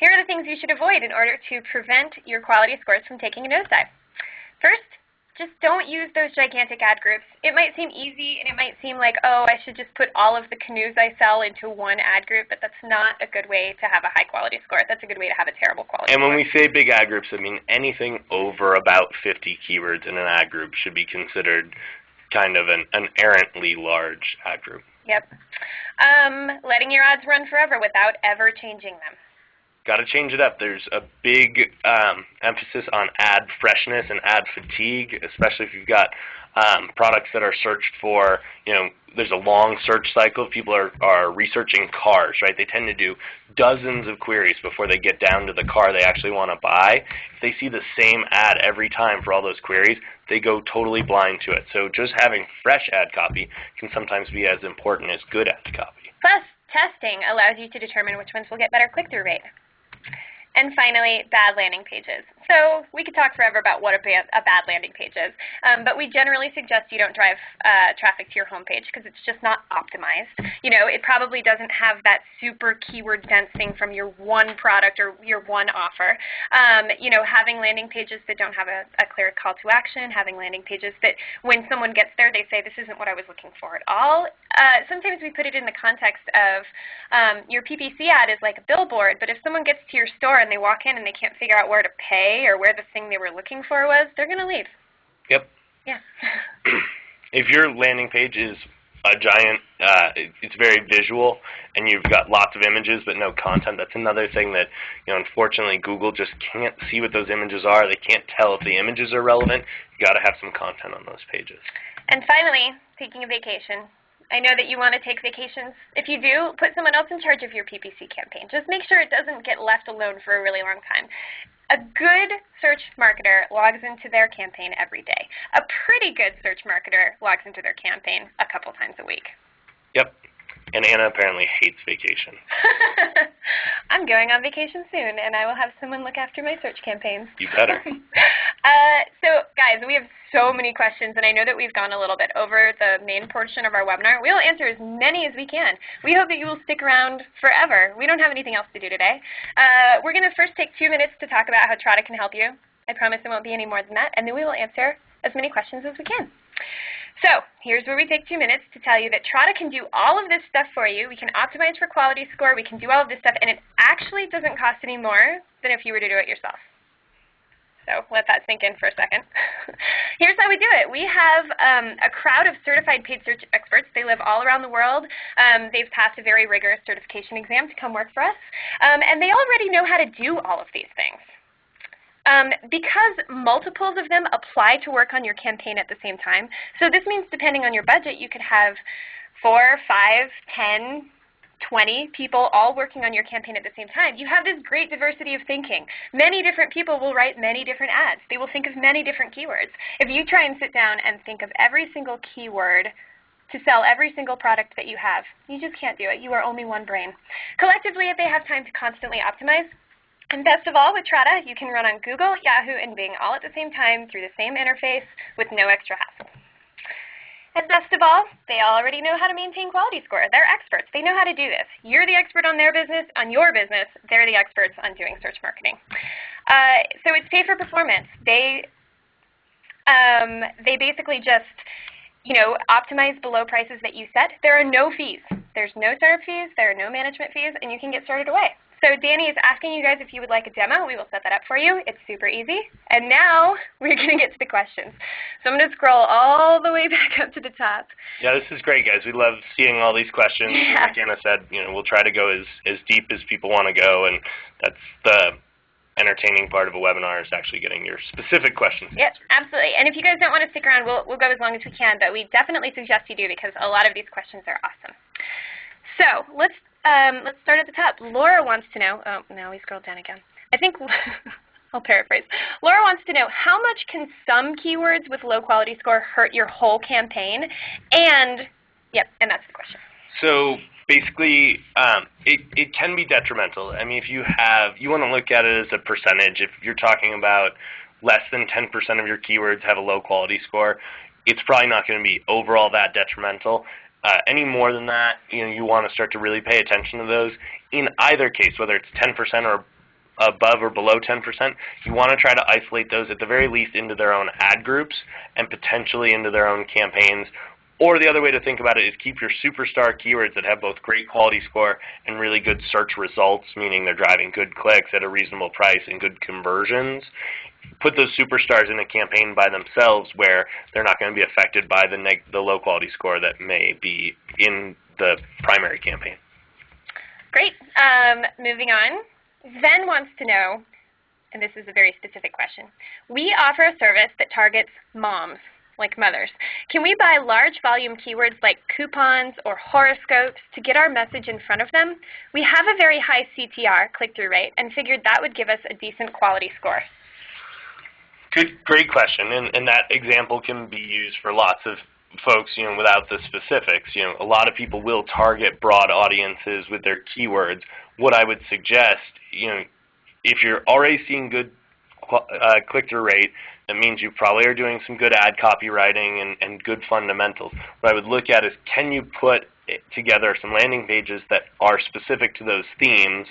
Here are the things you should avoid in order to prevent your quality scores from taking a nosedive. First, just don't use those gigantic ad groups. It might seem easy, and it might seem like, oh, I should just put all of the canoes I sell into one ad group, but that's not a good way to have a high quality score. That's a good way to have a terrible quality score. And when we say big ad groups, I mean anything over about 50 keywords in an ad group should be considered kind of an errantly large ad group. Yep. Letting your ads run forever without ever changing them. Got to change it up. There's a big emphasis on ad freshness and ad fatigue, especially if you've got products that are searched for, there's a long search cycle. People are researching cars, right? They tend to do dozens of queries before they get down to the car they actually want to buy. If they see the same ad every time for all those queries, they go totally blind to it. So just having fresh ad copy can sometimes be as important as good ad copy. Plus, testing allows you to determine which ones will get better click-through rate. And finally, bad landing pages. So we could talk forever about what a bad landing page is, but we generally suggest you don't drive traffic to your homepage because it's just not optimized. It probably doesn't have that super keyword dense thing from your one product or your one offer. Having landing pages that don't have a clear call to action, having landing pages that when someone gets there, they say, this isn't what I was looking for at all. Sometimes we put it in the context of your PPC ad is like a billboard, but if someone gets to your store and they walk in and they can't figure out where to pay or where the thing they were looking for was, they're going to leave. Yep. Yeah. If your landing page is a giant, it's very visual, and you've got lots of images but no content, that's another thing that, unfortunately, Google just can't see what those images are. They can't tell if the images are relevant. You've got to have some content on those pages. And finally, taking a vacation. I know that you want to take vacations. If you do, put someone else in charge of your PPC campaign. Just make sure it doesn't get left alone for a really long time. A good search marketer logs into their campaign every day. A pretty good search marketer logs into their campaign a couple times a week. Yep. And Anna apparently hates vacation. I'm going on vacation soon, and I will have someone look after my search campaigns. You better. So, guys, we have so many questions, and I know that we've gone a little bit over the main portion of our webinar. We'll answer as many as we can. We hope that you will stick around forever. We don't have anything else to do today. We're going to first take 2 minutes to talk about how Trada can help you. I promise it won't be any more than that, and then we will answer as many questions as we can. So here's where we take 2 minutes to tell you that Trada can do all of this stuff for you. We can optimize for quality score. We can do all of this stuff, and it actually doesn't cost any more than if you were to do it yourself. So let that sink in for a second. Here's how we do it. We have a crowd of certified paid search experts. They live all around the world. They've passed a very rigorous certification exam to come work for us. And they already know how to do all of these things. Because multiples of them apply to work on your campaign at the same time. So this means depending on your budget, you could have 4, 5, 10, 20 people all working on your campaign at the same time. You have this great diversity of thinking. Many different people will write many different ads. They will think of many different keywords. If you try and sit down and think of every single keyword to sell every single product that you have, you just can't do it. You are only one brain. Collectively, if they have time to constantly optimize, and best of all, with Trada, you can run on Google, Yahoo, and Bing all at the same time through the same interface with no extra hassle. And best of all, they already know how to maintain quality score. They're experts. They know how to do this. You're the expert on their business, on your business. They're the experts on doing search marketing. So it's pay for performance. They basically just, optimize below prices that you set. There are no fees. There's no startup fees. There are no management fees, and you can get started away. So Danny is asking you guys if you would like a demo. We will set that up for you. It's super easy. And now we're going to get to the questions. So I'm going to scroll all the way back up to the top. Yeah, this is great, guys. We love seeing all these questions. Yeah. Like Anna said, we'll try to go as deep as people want to go, and that's the entertaining part of a webinar, is actually getting your specific questions Yep, answered. absolutely. And if you guys don't want to stick around, we'll go as long as we can, but we definitely suggest you do because a lot of these questions are awesome. So let's start at the top. Laura wants to know, oh, now we scrolled down again. I think, I'll paraphrase. Laura wants to know, how much can some keywords with low quality score hurt your whole campaign? And, yep, and that's the question. So basically, it can be detrimental. I mean, if you want to look at it as a percentage. If you're talking about less than 10% of your keywords have a low quality score, it's probably not going to be overall that detrimental. Any more than that, you want to start to really pay attention to those. In either case, whether it's 10% or above or below 10%, you want to try to isolate those at the very least into their own ad groups and potentially into their own campaigns. Or the other way to think about it is keep your superstar keywords that have both great quality score and really good search results, meaning they're driving good clicks at a reasonable price and good conversions. Put those superstars in a campaign by themselves where they're not going to be affected by the low quality score that may be in the primary campaign. Great. Moving on. Zen wants to know, and this is a very specific question. We offer a service that targets moms, like mothers. Can we buy large volume keywords like coupons or horoscopes to get our message in front of them? We have a very high CTR, click-through rate, and figured that would give us a decent quality score. Great question, and that example can be used for lots of folks, without the specifics. A lot of people will target broad audiences with their keywords. What I would suggest, if you're already seeing good click-through rate, that means you probably are doing some good ad copywriting and good fundamentals. What I would look at is, can you put together some landing pages that are specific to those themes,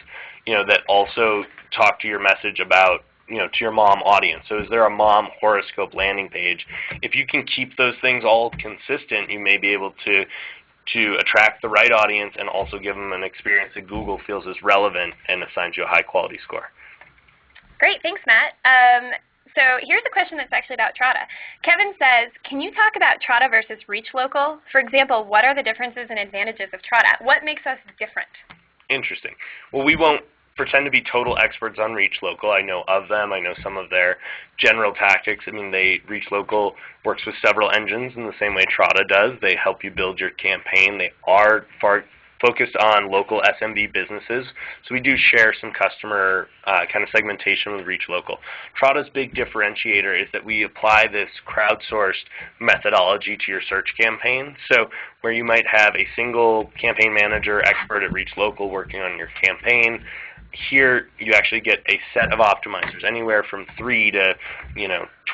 that also talk to your message about, to your mom audience. So is there a mom horoscope landing page? If you can keep those things all consistent, you may be able to attract the right audience and also give them an experience that Google feels is relevant and assigns you a high quality score. Great, thanks, Matt. So here's a question that's actually about Trada. Kevin says, can you talk about Trada versus Reach Local? For example, what are the differences and advantages of Trada? What makes us different? Interesting. Well, we won't pretend to be total experts on Reach Local. I know of them. I know some of their general tactics. Reach Local works with several engines in the same way Trada does. They help you build your campaign. They are focused on local SMB businesses, so we do share some customer kind of segmentation with Reach Local. Trada's big differentiator is that we apply this crowdsourced methodology to your search campaign. So where you might have a single campaign manager expert at Reach Local working on your campaign, here you actually get a set of optimizers, anywhere from 3 to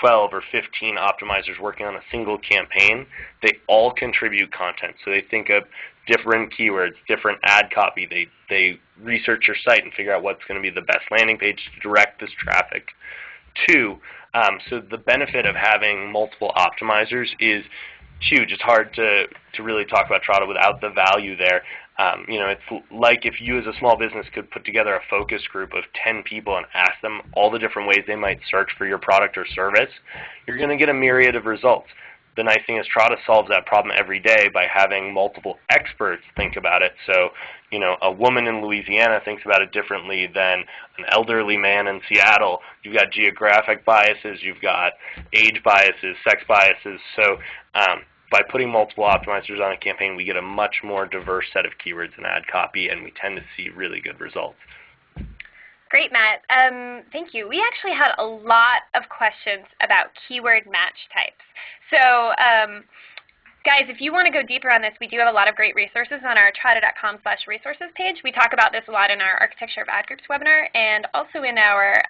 12 or 15 optimizers working on a single campaign. They all contribute content, so they think of different keywords, different ad copy. They research your site and figure out what's going to be the best landing page to direct this traffic to. So the benefit of having multiple optimizers is huge. It's hard to really talk about Trada without the value there. It's like if you as a small business could put together a focus group of 10 people and ask them all the different ways they might search for your product or service, you're going to get a myriad of results. The nice thing is Trada solves that problem every day by having multiple experts think about it. So, a woman in Louisiana thinks about it differently than an elderly man in Seattle. You've got geographic biases, you've got age biases, sex biases. So by putting multiple optimizers on a campaign, we get a much more diverse set of keywords and ad copy, and we tend to see really good results. Great, Matt. Thank you. We actually had a lot of questions about keyword match types. So, guys, if you want to go deeper on this, we do have a lot of great resources on our trada.com/resources page. We talk about this a lot in our Architecture of Ad Groups webinar and also in our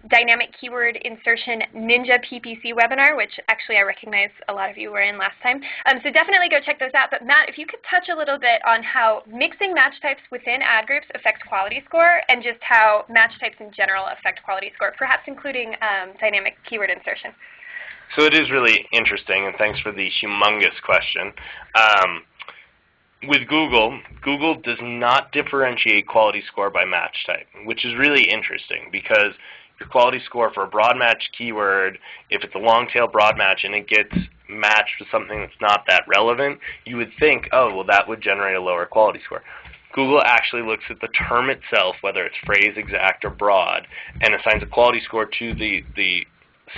Dynamic Keyword Insertion Ninja PPC webinar, which actually I recognize a lot of you were in last time. So definitely go check those out. But Matt, if you could touch a little bit on how mixing match types within ad groups affects quality score and just how match types in general affect quality score, perhaps including dynamic keyword insertion. So it is really interesting, and thanks for the humongous question. With Google does not differentiate quality score by match type, which is really interesting because your quality score for a broad match keyword, if it's a long tail broad match and it gets matched with something that's not that relevant, you would think, oh, well, that would generate a lower quality score. Google actually looks at the term itself, whether it's phrase, exact, or broad, and assigns a quality score to the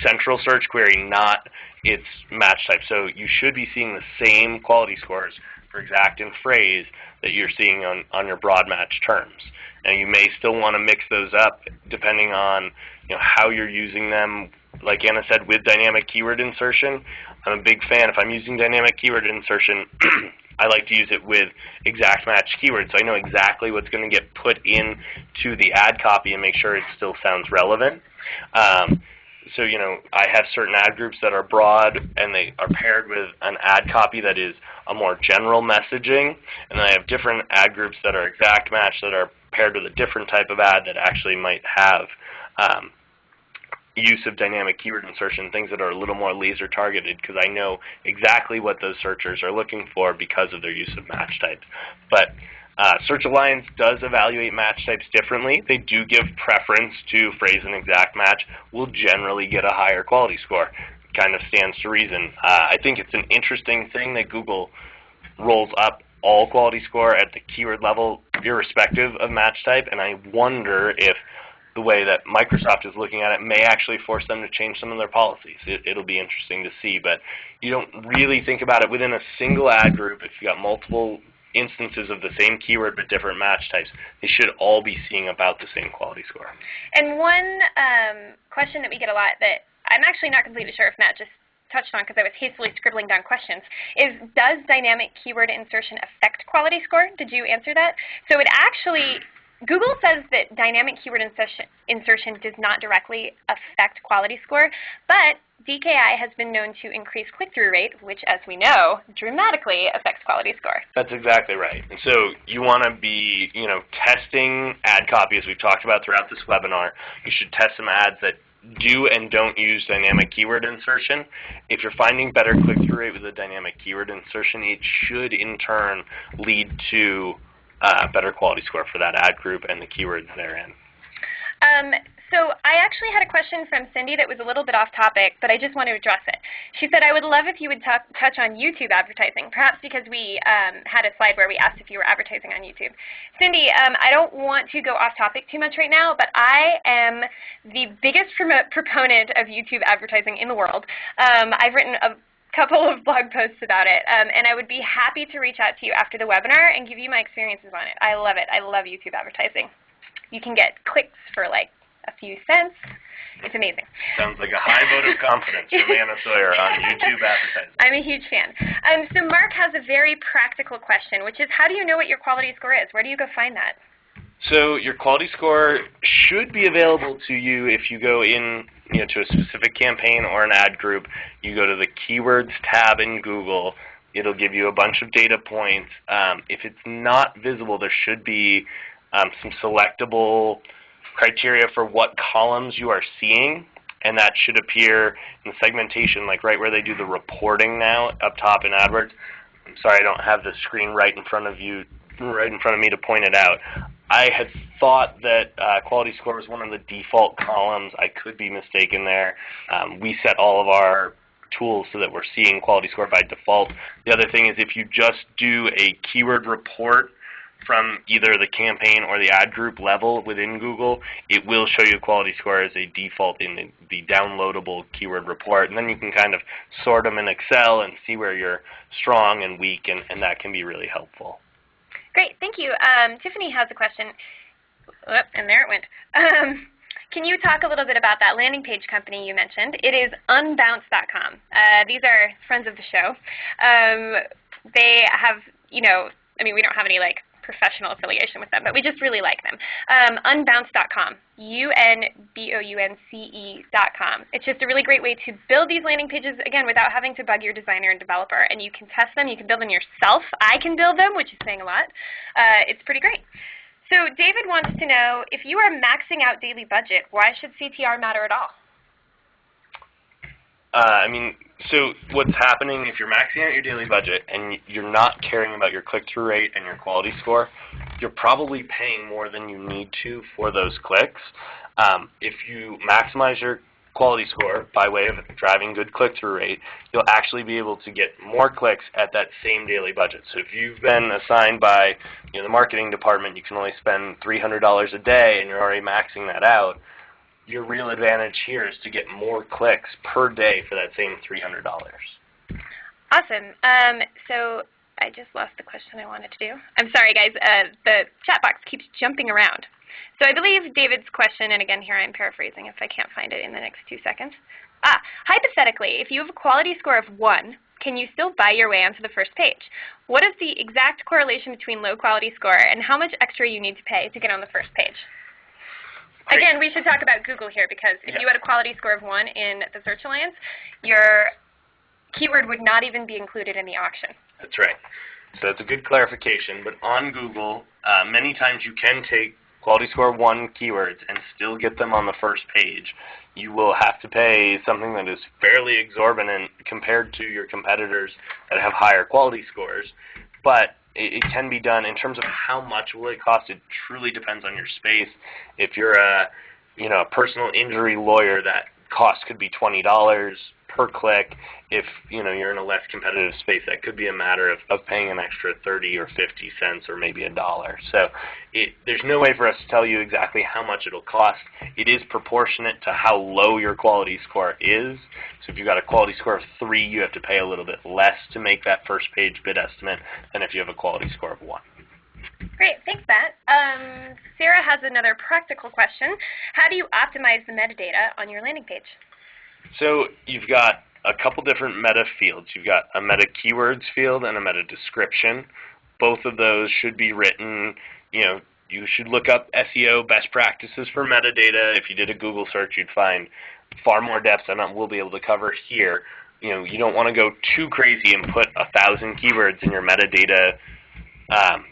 central search query, not its match type. So you should be seeing the same quality scores for exact and phrase that you're seeing on your broad match terms. Now, you may still want to mix those up depending on how you're using them. Like Anna said, with dynamic keyword insertion, I'm a big fan. If I'm using dynamic keyword insertion, I like to use it with exact match keywords, so I know exactly what's going to get put into the ad copy and make sure it still sounds relevant. So, I have certain ad groups that are broad, and they are paired with an ad copy that is a more general messaging, and then I have different ad groups that are exact match that are paired with a different type of ad that actually might have use of dynamic keyword insertion, things that are a little more laser targeted because I know exactly what those searchers are looking for because of their use of match types. But Search Alliance does evaluate match types differently. They do give preference to phrase and exact match. We'll generally get a higher quality score. Kind of stands to reason. I think it's an interesting thing that Google rolls up all quality score at the keyword level irrespective of match type, and I wonder if the way that Microsoft is looking at it may actually force them to change some of their policies. It'll be interesting to see, but you don't really think about it within a single ad group. If you've got multiple instances of the same keyword but different match types, they should all be seeing about the same quality score. And one question that we get a lot that I'm actually not completely sure if Matt just touched on because I was hastily scribbling down questions, is does dynamic keyword insertion affect quality score? Did you answer that? So it actually, Google says that dynamic keyword insertion does not directly affect quality score, but DKI has been known to increase click-through rate, which, as we know, dramatically affects quality score. That's exactly right. And so you want to be, testing ad copy, as we've talked about throughout this webinar. You should test some ads that do and don't use dynamic keyword insertion. If you're finding better click-through rate with a dynamic keyword insertion, it should, in turn, lead to better quality score for that ad group and the keywords therein. So I actually had a question from Cindy that was a little bit off topic, but I just want to address it. She said, I would love if you would touch on YouTube advertising, perhaps because we had a slide where we asked if you were advertising on YouTube. Cindy, I don't want to go off topic too much right now, but I am the biggest proponent of YouTube advertising in the world. I've written a couple of blog posts about it, and I would be happy to reach out to you after the webinar and give you my experiences on it. I love it. I love YouTube advertising. You can get clicks for like a few cents. It's amazing. Sounds like a high vote of confidence from Anna Sawyer on YouTube advertising. I'm a huge fan. So Mark has a very practical question, which is how do you know what your quality score is? Where do you go find that? So your quality score should be available to you if you go in to a specific campaign or an ad group. You go to the Keywords tab in Google. It'll give you a bunch of data points. If it's not visible, there should be some selectable criteria for what columns you are seeing, and that should appear in the segmentation, like right where they do the reporting now up top in AdWords. I'm sorry, I don't have the screen right in front of me to point it out. I had thought that quality score was one of the default columns. I could be mistaken there. We set all of our tools so that we're seeing quality score by default. The other thing is if you just do a keyword report from either the campaign or the ad group level within Google, it will show you quality score as a default in the downloadable keyword report. And then you can kind of sort them in Excel and see where you're strong and weak, and that can be really helpful. Great, thank you. Tiffany has a question. Oh, and there it went. Can you talk a little bit about that landing page company you mentioned? It is unbounce.com. These are friends of the show. They have, we don't have any professional affiliation with them, but we just really like them. Unbounce.com, unbounce.com. It's just a really great way to build these landing pages, again, without having to bug your designer and developer. And you can test them. You can build them yourself. I can build them, which is saying a lot. It's pretty great. So David wants to know, if you are maxing out daily budget, why should CTR matter at all? So what's happening if you're maxing out your daily budget and you're not caring about your click-through rate and your quality score, you're probably paying more than you need to for those clicks. If you maximize your quality score by way of driving good click-through rate, you'll actually be able to get more clicks at that same daily budget. So if you've been assigned by the marketing department, you can only spend $300 a day and you're already maxing that out, your real advantage here is to get more clicks per day for that same $300. Awesome. So I just lost the question I wanted to do. I'm sorry, guys. The chat box keeps jumping around. So I believe David's question, and again, here I'm paraphrasing if I can't find it in the next 2 seconds. Hypothetically, if you have a quality score of 1, can you still buy your way onto the first page? What is the exact correlation between low quality score and how much extra you need to pay to get on the first page? Again, we should talk about Google here, because if you had a quality score of 1 in the Search Alliance, your keyword would not even be included in the auction. That's right. So that's a good clarification. But on Google, many times you can take quality score 1 keywords and still get them on the first page. You will have to pay something that is fairly exorbitant compared to your competitors that have higher quality scores. But it can be done. In terms of how much will it cost, it truly depends on your space. If you're a personal injury lawyer, that cost could be $20 per click. If you're in a less competitive space, that could be a matter of paying an extra 30 or 50 cents or maybe $1. So there's no way for us to tell you exactly how much it'll cost. It is proportionate to how low your quality score is. So if you've got a quality score of 3, you have to pay a little bit less to make that first page bid estimate than if you have a quality score of 1. Great, thanks, Matt. Sarah has another practical question. How do you optimize the metadata on your landing page? So you've got a couple different meta fields. You've got a meta keywords field and a meta description. Both of those should be written, you should look up SEO best practices for metadata. If you did a Google search, you'd find far more depth than we'll be able to cover here. You don't want to go too crazy and put 1,000 keywords in your metadata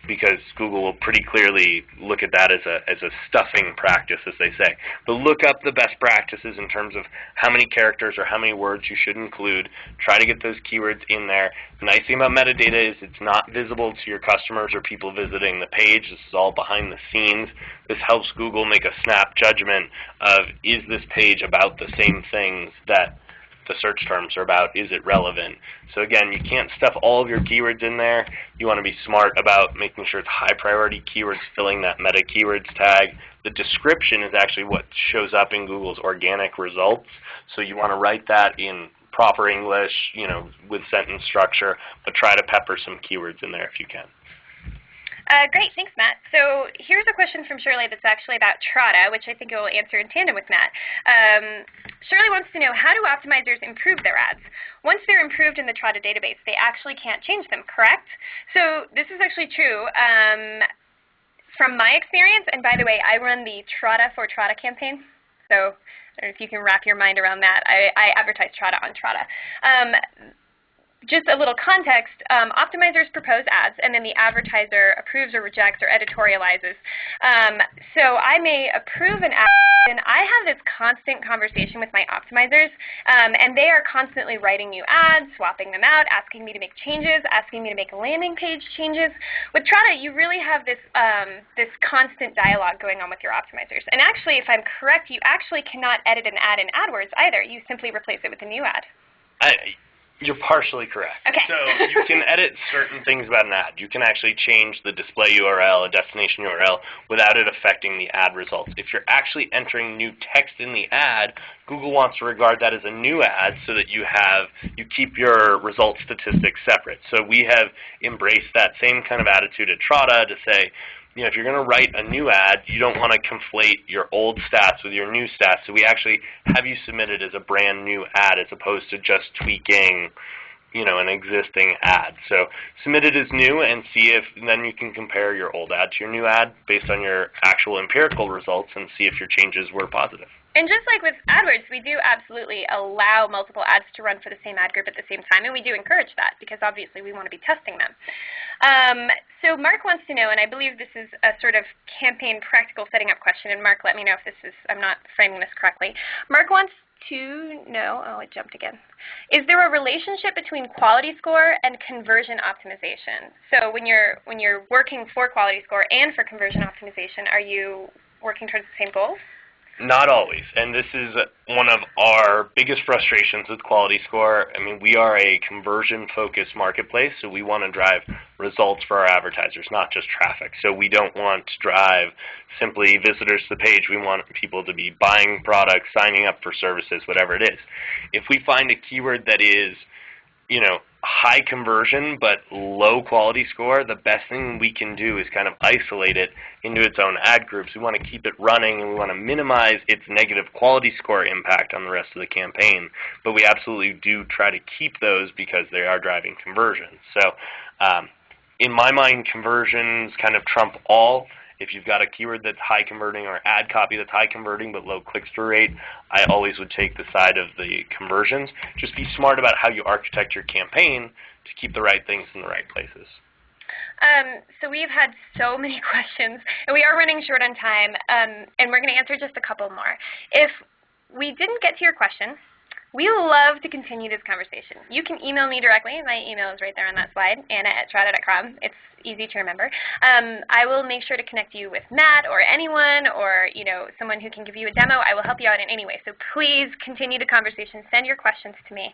because Google will pretty clearly look at that as a stuffing practice, as they say. But look up the best practices in terms of how many characters or how many words you should include. Try to get those keywords in there. The nice thing about metadata is it's not visible to your customers or people visiting the page. This is all behind the scenes. This helps Google make a snap judgment of, is this page about the same things that the search terms are about? Is it relevant? So again, you can't stuff all of your keywords in there. You want to be smart about making sure it's high priority keywords, filling that meta keywords tag. The description is actually what shows up in Google's organic results. So you want to write that in proper English, with sentence structure, but try to pepper some keywords in there if you can. Great, thanks, Matt. So here's a question from Shirley that's actually about Trada, which I think it will answer in tandem with Matt. Shirley wants to know, how do optimizers improve their ads? Once they're improved in the Trada database, they actually can't change them, correct? So this is actually true. From my experience, and by the way, I run the Trada for Trada campaign, so I don't know if you can wrap your mind around that. I advertise Trada on Trada. Just a little context, optimizers propose ads, and then the advertiser approves or rejects or editorializes. So I may approve an ad, and I have this constant conversation with my optimizers, and they are constantly writing new ads, swapping them out, asking me to make changes, asking me to make landing page changes. With Trada, you really have this, this constant dialogue going on with your optimizers. And actually, if I'm correct, you actually cannot edit an ad in AdWords either. You simply replace it with a new ad. You're partially correct. Okay. So you can edit certain things about an ad. You can actually change the display URL, a destination URL, without it affecting the ad results. If you're actually entering new text in the ad, Google wants to regard that as a new ad so that you keep your result statistics separate. So we have embraced that same kind of attitude at Trada to say, if you're going to write a new ad, you don't want to conflate your old stats with your new stats. So we actually have you submit it as a brand new ad as opposed to just tweaking, an existing ad. So submit it as new and see if then you can compare your old ad to your new ad based on your actual empirical results and see if your changes were positive. And just like with AdWords, we do absolutely allow multiple ads to run for the same ad group at the same time, and we do encourage that because obviously we want to be testing them. So Mark wants to know, and I believe this is a sort of campaign practical setting up question, and Mark, let me know if I'm not framing this correctly. Mark wants to know, oh, it jumped again. Is there a relationship between quality score and conversion optimization? So when you're working for quality score and for conversion optimization, are you working towards the same goals? Not always, and this is one of our biggest frustrations with quality score. I mean, we are a conversion-focused marketplace, so we want to drive results for our advertisers, not just traffic. So we don't want to drive simply visitors to the page. We want people to be buying products, signing up for services, whatever it is. If we find a keyword that is, high conversion but low quality score, the best thing we can do is kind of isolate it into its own ad groups. We want to keep it running and we want to minimize its negative quality score impact on the rest of the campaign. But we absolutely do try to keep those because they are driving conversions. So in my mind, conversions kind of trump all. If you've got a keyword that's high converting or ad copy that's high converting but low click-through rate, I always would take the side of the conversions. Just be smart about how you architect your campaign to keep the right things in the right places. So we've had so many questions, and we are running short on time, and we're going to answer just a couple more. If we didn't get to your question, We love to continue this conversation. You can email me directly. My email is right there on that slide, anna@trada.com. It's easy to remember. I will make sure to connect you with Matt or anyone or someone who can give you a demo. I will help you out in any way. So please continue the conversation. Send your questions to me.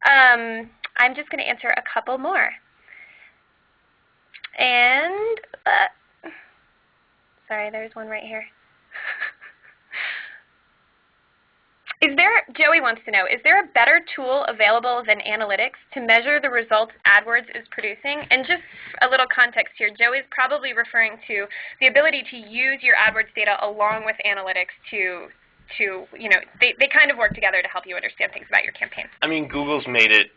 I'm just going to answer a couple more. And sorry, there's one right here. Joey wants to know, is there a better tool available than analytics to measure the results AdWords is producing? And just a little context here, Joey's probably referring to the ability to use your AdWords data along with analytics to they kind of work together to help you understand things about your campaign. I mean, Google's made it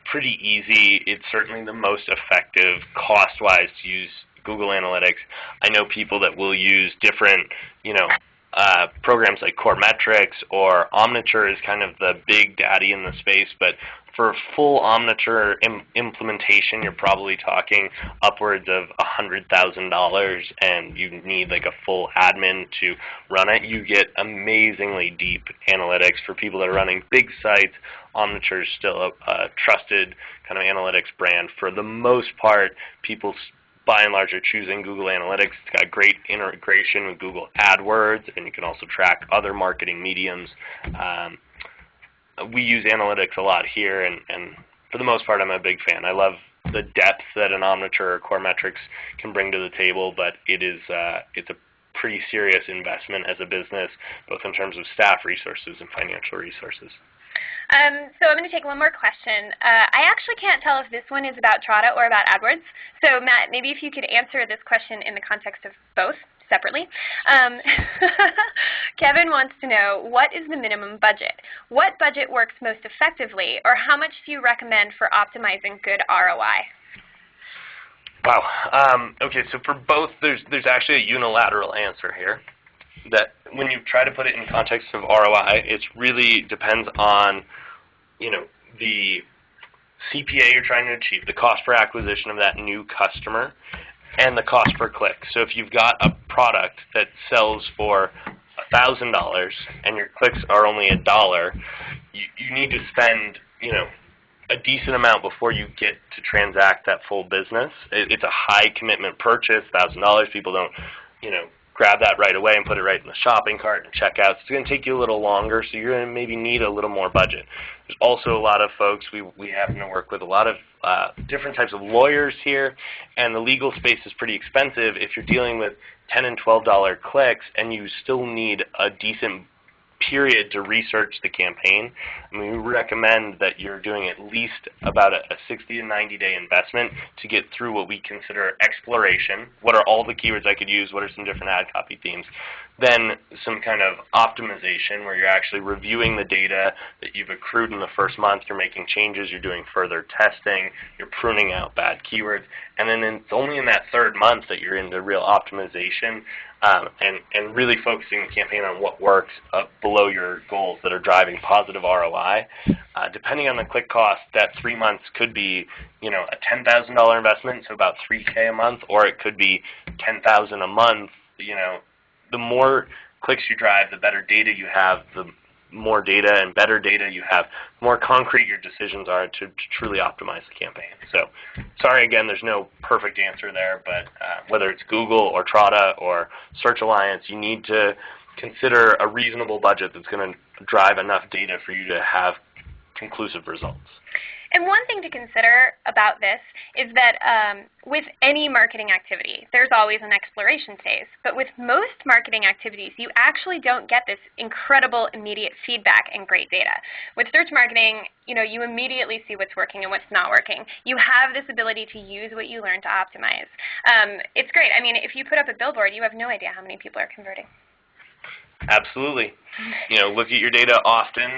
pretty easy. It's certainly the most effective cost-wise to use Google Analytics. I know people that will use different, programs like Core Metrics or Omniture is kind of the big daddy in the space, but for full Omniture implementation, you're probably talking upwards of $100,000, and you need like a full admin to run it. You get amazingly deep analytics for people that are running big sites. Omniture is still a trusted kind of analytics brand. For the most part, people by and large are choosing Google Analytics. It's got great integration with Google AdWords, and you can also track other marketing mediums. We use analytics a lot here, and for the most part, I'm a big fan. I love the depth that an Omniture or Core Metrics can bring to the table, but it's a pretty serious investment as a business, both in terms of staff resources and financial resources. So I'm going to take one more question. I actually can't tell if this one is about Trada or about AdWords. So Matt, maybe if you could answer this question in the context of both separately. Kevin wants to know, what is the minimum budget? What budget works most effectively, or how much do you recommend for optimizing good ROI? Wow. Okay, so for both, there's actually a unilateral answer here. That when you try to put it in context of ROI, it really depends on, the CPA you're trying to achieve, the cost per acquisition of that new customer, and the cost per click. So if you've got a product that sells for $1,000 and your clicks are only $1, you need to spend, a decent amount before you get to transact that full business. It's a high commitment purchase, $1,000. People don't, grab that right away and put it right in the shopping cart and check out. It's going to take you a little longer, so you're going to maybe need a little more budget. There's also a lot of folks, we happen to work with a lot of different types of lawyers here, and the legal space is pretty expensive. If you're dealing with $10 and $12 clicks and you still need a decent period to research the campaign, I mean, we recommend that you're doing at least about a 60 to 90-day investment to get through what we consider exploration. What are all the keywords I could use? What are some different ad copy themes? Then some kind of optimization where you're actually reviewing the data that you've accrued in the first month. You're making changes. You're doing further testing. You're pruning out bad keywords. And then it's only in that third month that you're into real optimization and really focusing the campaign on what works below your goals that are driving positive ROI. Depending on the click cost, that 3 months could be, a $10,000 investment, so about $3K a month, or it could be $10,000 a month. The more clicks you drive, the better data you have, the more data and better data you have, the more concrete your decisions are to truly optimize the campaign. So sorry again, there's no perfect answer there, but whether it's Google or Trada or Search Alliance, you need to consider a reasonable budget that's going to drive enough data for you to have conclusive results. And one thing to consider about this is that with any marketing activity, there's always an exploration phase. But with most marketing activities, you actually don't get this incredible immediate feedback and great data. With search marketing, you immediately see what's working and what's not working. You have this ability to use what you learn to optimize. It's great. I mean, if you put up a billboard, you have no idea how many people are converting. Absolutely. Look at your data often.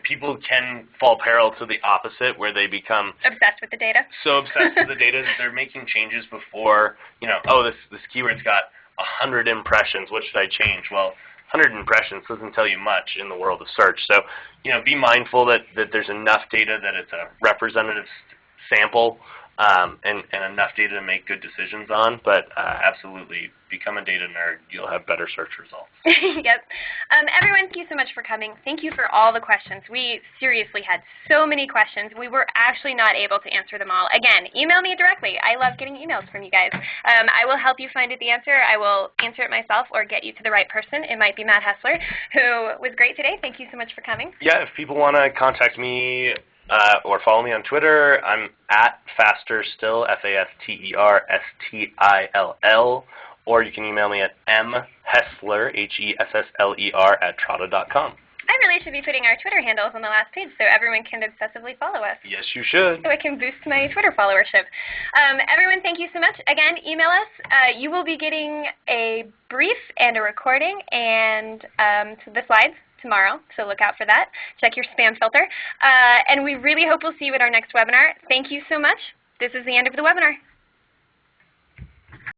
People can fall parallel to the opposite, where they become obsessed with the data. So obsessed with the data that they're making changes before, oh, this keyword's got 100 impressions. What should I change? Well, 100 impressions doesn't tell you much in the world of search. So, be mindful that there's enough data that it's a representative sample and enough data to make good decisions on, but absolutely become a data nerd. You'll have better search results. Yep. Everyone, thank you so much for coming. Thank you for all the questions. We seriously had so many questions. We were actually not able to answer them all. Again, email me directly. I love getting emails from you guys. I will help you find the answer. I will answer it myself or get you to the right person. It might be Matt Hessler, who was great today. Thank you so much for coming. Yeah, if people want to contact me or follow me on Twitter, I'm at fasterstill, FASTERSTILL, or you can email me at mhessler, HESSLER, @trada.com. I really should be putting our Twitter handles on the last page so everyone can obsessively follow us. Yes, you should. So I can boost my Twitter followership. Everyone, thank you so much. Again, email us. You will be getting a brief and a recording and the slides tomorrow, so look out for that. Check your spam filter. And we really hope we'll see you at our next webinar. Thank you so much. This is the end of the webinar.